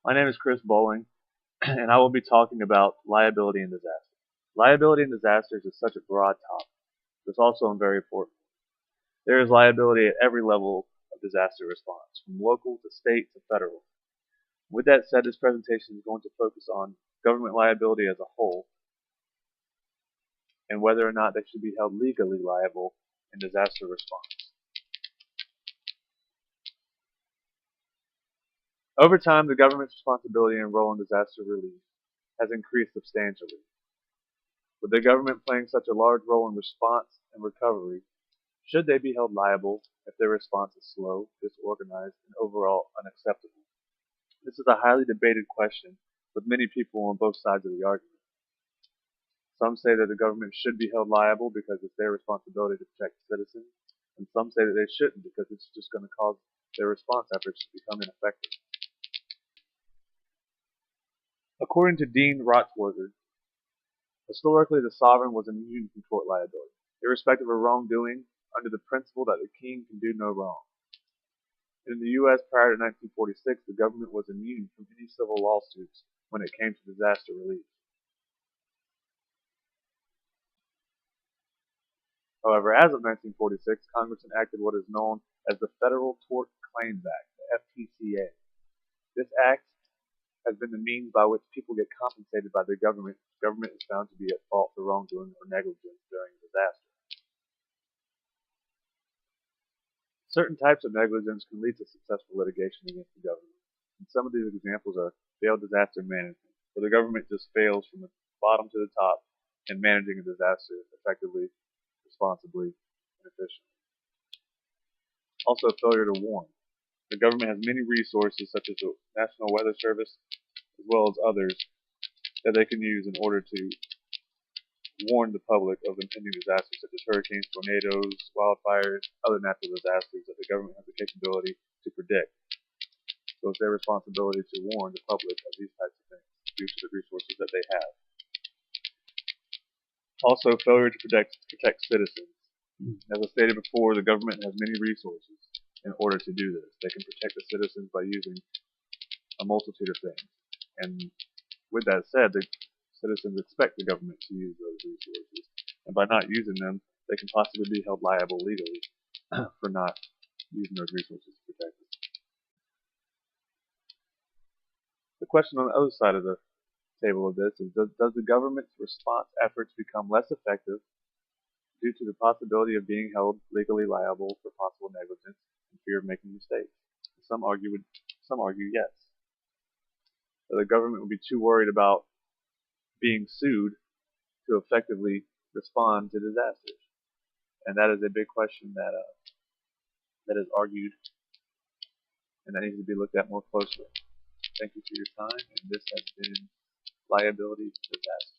My name is Chris Bowling, and I will be talking about liability and disaster. Liability and disasters is such a broad topic, but it's also very important. There is liability at every level of disaster response, from local to state to federal. With that said, this presentation is going to focus on government liability as a whole and whether or not they should be held legally liable in disaster response. Over time, the government's responsibility and role in disaster relief has increased substantially. With the government playing such a large role in response and recovery, should they be held liable if their response is slow, disorganized, and overall unacceptable? This is a highly debated question, with many people on both sides of the argument. Some say that the government should be held liable because it's their responsibility to protect citizens, and some say that they shouldn't because it's just going to cause their response efforts to become ineffective. According to Dean Rotsworther, historically the sovereign was immune from tort liability, irrespective of wrongdoing, under the principle that the king can do no wrong. In the U.S. prior to 1946, the government was immune from any civil lawsuits when it came to disaster relief. However, as of 1946, Congress enacted what is known as the Federal Tort Claims Act, the FTCA. This act has been the means by which people get compensated by the government if the government is found to be at fault for wrongdoing or negligence during a disaster. Certain types of negligence can lead to successful litigation against the government, and some of these examples are failed disaster management, where the government just fails from the bottom to the top in managing a disaster effectively, responsibly, and efficiently. Also, failure to warn. The government has many resources, such as the National Weather Service, as well as others, that they can use in order to warn the public of impending disasters such as hurricanes, tornadoes, wildfires, other natural disasters that the government has the capability to predict. So it's their responsibility to warn the public of these types of things due to the resources that they have. Also, failure to protect citizens. As I stated before, the government has many resources in order to do this. They can protect the citizens by using a multitude of things. And with that said, the citizens expect the government to use those resources. And by not using them, they can possibly be held liable legally for not using those resources to protect them. The question on the other side of the table of this is, does the government's response efforts become less effective due to the possibility of being held legally liable for possible negligence and fear of making mistakes? Some argue yes. That the government would be too worried about being sued to effectively respond to disasters. And that is a big question that is argued and that needs to be looked at more closely. Thank you for your time, and this has been Liability Disaster.